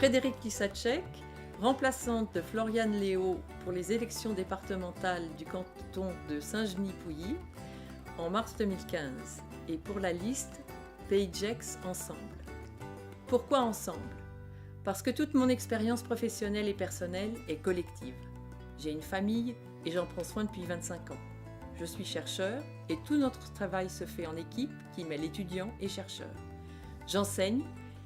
Frédérique Kisacek, remplaçante de Floriane Léo pour les élections départementales du canton de Saint-Genis-Pouilly en mars 2015 et pour la liste Pagex Ensemble. Pourquoi ensemble? Parce que toute mon expérience professionnelle et personnelle est collective. J'ai une famille et j'en prends soin depuis 25 ans. Je suis chercheur et tout notre travail se fait en équipe qui mêle étudiants et chercheurs. J'enseigne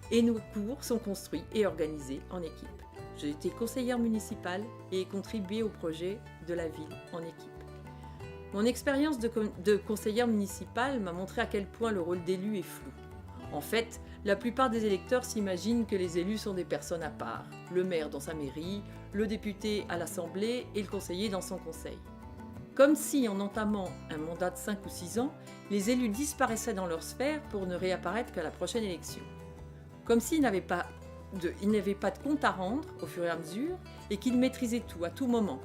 et nos cours sont construits et organisés en équipe. J'ai été conseillère municipale et ai contribué au projet de la ville en équipe. Mon expérience de conseillère municipale m'a montré à quel point le rôle d'élu est flou. En fait, la plupart des électeurs s'imaginent que les élus sont des personnes à part. Le maire dans sa mairie, le député à l'Assemblée et le conseiller dans son conseil. Comme si, en entamant un mandat de 5 ou 6 ans, les élus disparaissaient dans leur sphère pour ne réapparaître qu'à la prochaine élection. Comme s'ils n'avaient pas de compte à rendre au fur et à mesure et qu'ils maîtrisaient tout à tout moment.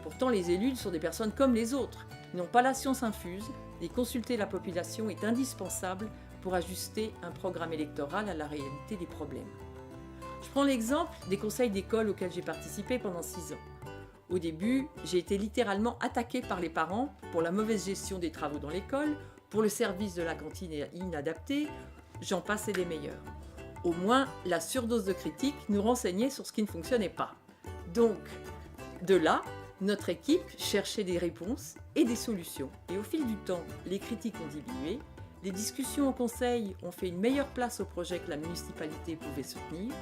Pourtant, les élus sont des personnes comme les autres. Ils n'ont pas la science infuse et consulter la population est indispensable pour ajuster un programme électoral à la réalité des problèmes. Je prends l'exemple des conseils d'école auxquels j'ai participé pendant 6 ans. Au début, j'ai été littéralement attaquée par les parents pour la mauvaise gestion des travaux dans l'école, pour le service de la cantine inadapté, j'en passe et des meilleurs. Au moins, la surdose de critiques nous renseignait sur ce qui ne fonctionnait pas. Donc, de là, notre équipe cherchait des réponses et des solutions. Et au fil du temps, les critiques ont diminué, les discussions au conseil ont fait une meilleure place au projet que la municipalité pouvait soutenir,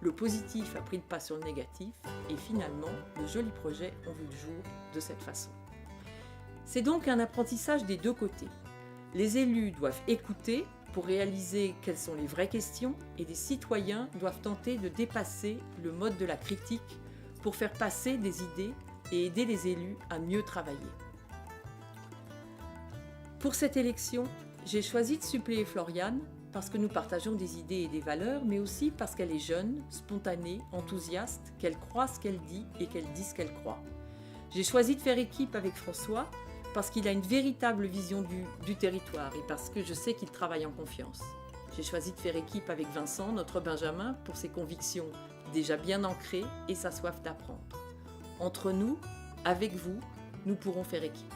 le positif a pris le pas sur le négatif et finalement, de jolis projets ont vu le jour de cette façon. C'est donc un apprentissage des deux côtés. Les élus doivent écouter pour réaliser quelles sont les vraies questions et les citoyens doivent tenter de dépasser le mode de la critique pour faire passer des idées et aider les élus à mieux travailler. Pour cette élection, j'ai choisi de suppléer Floriane parce que nous partageons des idées et des valeurs, mais aussi parce qu'elle est jeune, spontanée, enthousiaste, qu'elle croit ce qu'elle dit et qu'elle dit ce qu'elle croit. J'ai choisi de faire équipe avec François parce qu'il a une véritable vision du territoire et parce que je sais qu'il travaille en confiance. J'ai choisi de faire équipe avec Vincent, notre Benjamin, pour ses convictions déjà bien ancrées et sa soif d'apprendre. Entre nous, avec vous, nous pourrons faire équipe.